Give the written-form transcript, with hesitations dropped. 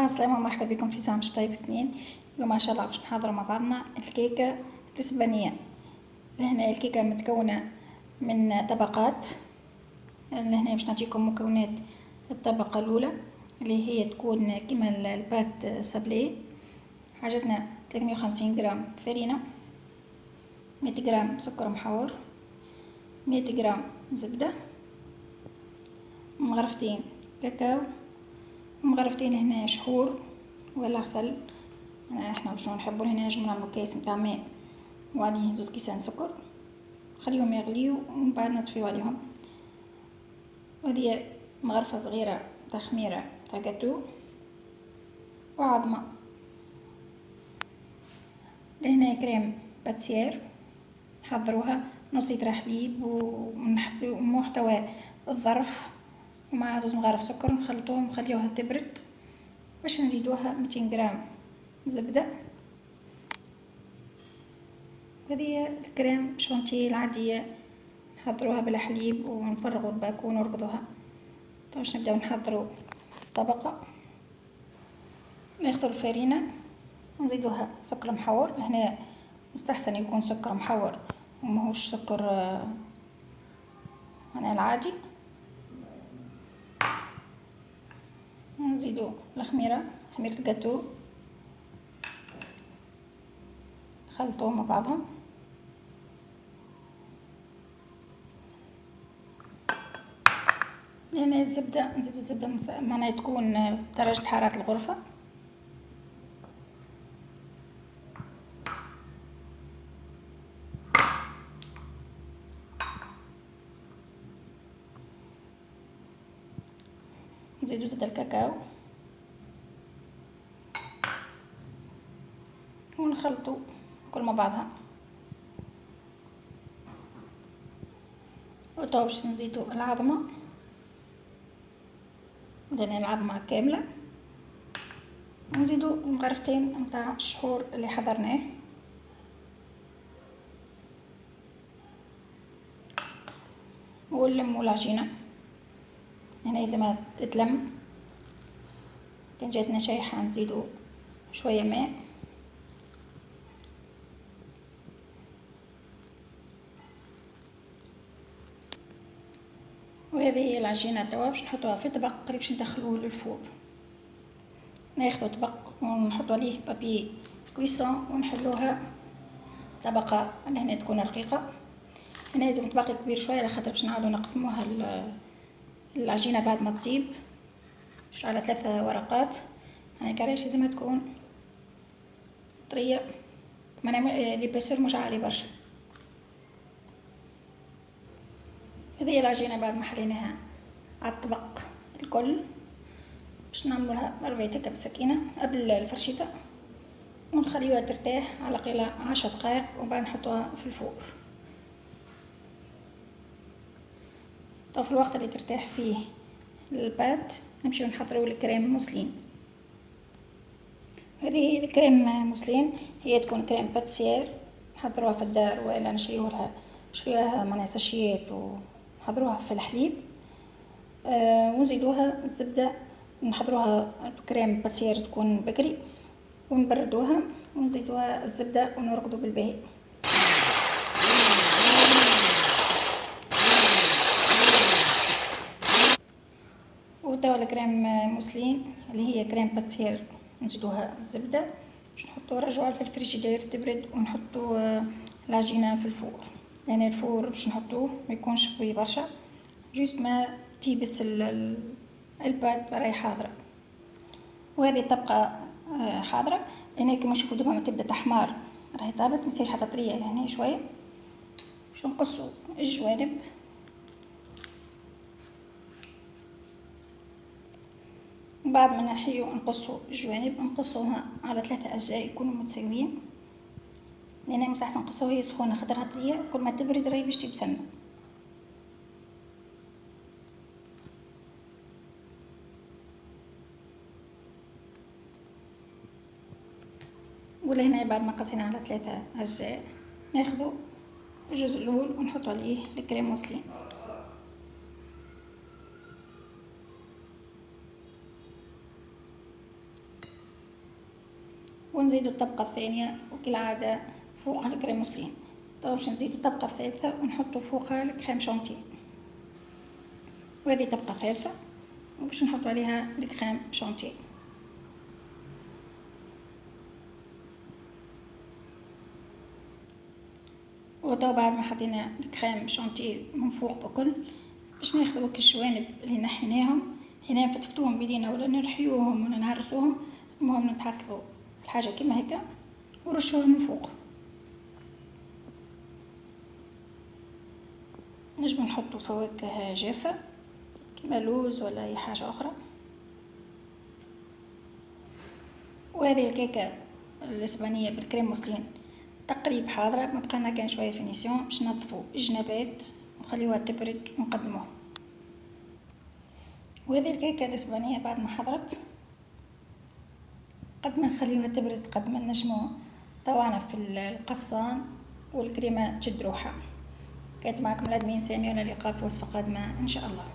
السلام ومرحبا بكم في سامش طيب 2. اليوم ان شاء الله باش نحضروا مع بعضنا الكيكه الاسبانيه. لهنا الكيكه متكونه من طبقات. لهنا باش نعطيكم مكونات الطبقه الاولى اللي هي تكون كيما البات سابلي. حاجتنا 350 غرام فرينه، 100 غرام سكر محور، 100 غرام زبده، مغرفتين كاكاو، مغرفتين هنا شحور ولا عسل. احنا شنو نحبوا هنا نجمو نعملو كيس نتاع ماء وعليه 2 كيسان سكر، نخليهم يغليو ومن بعد نطفيو عليهم. هذه مغرفه صغيره تاع خميره تاع جاتو وعظمه. لهنا كريم باتسير نحضروها نص لتر حليب ومحتوى الظرف ومع 2 مغارف سكر، نخلطوهم ونخليوها تبرد باش نزيدوها 200 غرام زبده. هذه الكريم شونتي العاديه نحضروها بالحليب ونفرغوا الباكو ونرقدوها. باش نبداو نحضروا الطبقه، ناخذوا الفرينه ونزيدوها سكر محور. هنا مستحسن يكون سكر محور وماهوش سكر هنا العادي. نزيدو الخميره، خميره جاتو، نخلطوهم مع بعضهم. يعني الزبده نزيدو الزبده معناها تكون درجه حراره الغرفه. نزيدو زيت الكاكاو ونخلطو كل مع بعضها. وتوا باش نزيدو العظمه، يعني العظمه كامله، ونزيدو المغرفتين نتاع الشحور اللي حضرناه، ونلمو العجينه. هنا لازم تتلم. كان جاتنا شايحه نزيدو شويه ماء. وهذه هي العجينه توا باش نحطوها في طبق قريب باش ندخلوه للفور. ناخذ طبق ونحط عليه بابي كويسون ونحلوها طبقه لهنا تكون رقيقه. هنا لازم طبق كبير شويه على خاطر باش نعاودو نقسموها العجينه بعد ما تطيب، مش على 3 ورقات. يعني علاش لازمها تكون طريه، معناها لي بيسور مش عالي برشا. هذه العجينه بعد ما حليناها على الطبق الكل باش نعملوها ربيعات هكا بالسكينه قبل الفرشيطه، ونخليوها ترتاح على قيل 10 دقائق وبعد نحطوها في الفور. طب في الوقت اللي ترتاح فيه البات نمشيو نحضروا الكريم موسلين. هذه هي الكريم موسلين، هي تكون كريم باتسير نحضروها في الدار ولا نشريوها معناها ساشيات ونحضروها في الحليب. ونزيدوها الزبده، نحضروها كريم باتسير تكون بكري ونبردوها ونزيدوها الزبده ونرقدوا بالباهي. وتوا الكريم موسلين اللي هي كريم باتسير نزيدوها الزبده باش نرجعوها في الفريجيدير تبرد ونحطوا العجينه في الفور. يعني الفور باش نحطوه ما يكونش قوي برشا، جوست ما تيبس البات راهي حاضره. وهذه طبقه حاضره. هنا كما نشوفوا دوبا ما تبدا تحمار راهي طابت، متنساش حتى طريه لهنا شويه. باش نقصوا الجوانب بعد ما نحيو نقصوا الجوانب، نقصوها على 3 أجزاء يكونوا متساويين، لأن مستحسن نقصوها وهي سخونة خاطرها طرية، كل ما تبرد راهي باش تجيب سمنة. ولا هنا بعد ما قسينا على 3 أجزاء ناخذ الجزء الأول ونحط عليه الكريم موسلين، ونزيدو الطبقة الثانية وكالعادة فوقها الكريم موسلين. طبعا باش نزيدو الطبقة الثالثة ونحطو فوقها الكريم شانتيه، وهذه طبقة ثالثة وباش نحطو عليها الكريم شانتيه. وطبعا بعد ما حطينا الكريم شانتيه من فوق بكل، باش ناخذ الجوانب اللي نحيناهم، هنا نفتفتوهم بيدينا ولا نرحيوهم ولا نهرسوهم، المهم نتحصلوا الحاجة كيما هكا ورشوها من فوق. نجم نحطو فواكه جافة كيما لوز ولا اي حاجة اخرى. وهذه الكيكة الاسبانية بالكريم موسلين تقريب حاضرة، ما بقالنا كان شوية فينيسيون باش ننظفو الجنابات ونخليوها تبرد ونقدموها. وهذه الكيكة الاسبانية بعد ما حضرت قد ما نخليوها تبرد قد ما نجمو طوعنا في القصان والكريمة تشد روحها. كانت معكم الأدمين سامية ونلقاء في وصفة قادمة إن شاء الله.